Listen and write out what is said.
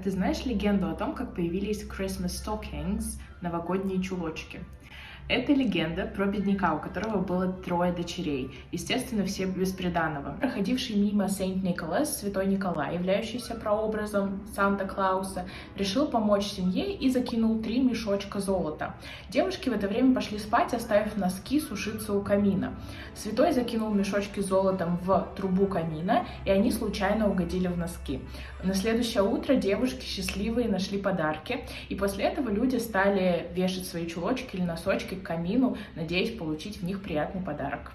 ты знаешь легенду о том, как появились Christmas stockings, новогодние чулочки? Это легенда про бедняка, у которого было 3 дочерей, естественно, все бесприданного. Проходивший мимо Сейнт Николас, святой Николай, являющийся прообразом Санта-Клауса, решил помочь семье и закинул 3 мешочка золота. Девушки в это время пошли спать, оставив носки сушиться у камина. Святой закинул мешочки с золотом в трубу камина, и они случайно угодили в носки. На следующее утро девушки счастливые нашли подарки, и после этого люди стали вешать свои чулочки или носочки к камину, надеясь получить в них приятный подарок.